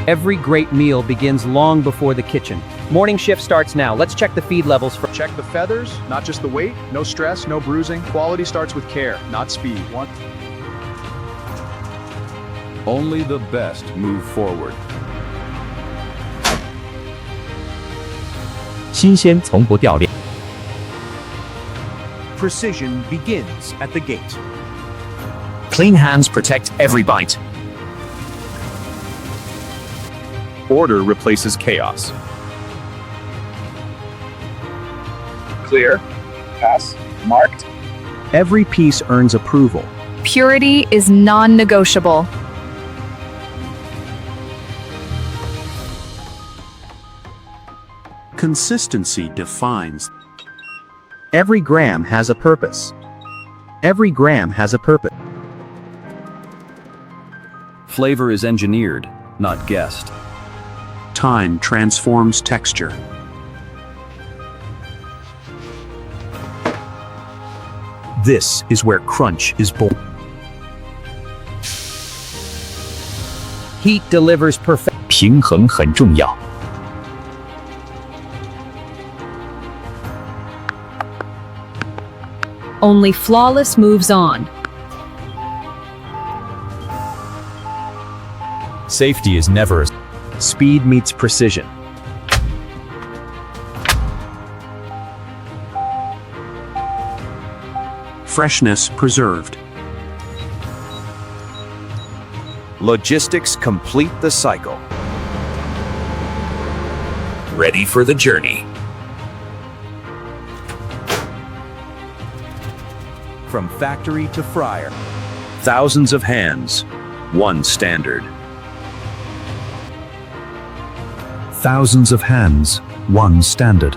Every great meal begins long before the kitchen. Morning shift starts now. Let's check the feed levels for. Check the feathers, not just the weight. No stress, no bruising. Quality starts with care, not speed. Only the best move forward. 新鲜从不掉链。 Precision begins at the gate. Clean hands protect every bite. Order replaces chaos. Clear, pass, marked. Every piece earns approval. Purity is non-negotiable. Consistency defines. Every gram has a purpose. Every gram has a purpose. Flavor is engineered, not guessed. Time transforms texture. This is where crunch is born. Heat delivers perfection. 平衡很重要。 Only flawless moves on. Safety is never. Speed meets precision. Freshness preserved. Logistics complete the cycle. Ready for the journey. From factory to fryer. Thousands of hands, one standard. Thousands of hands, one standard.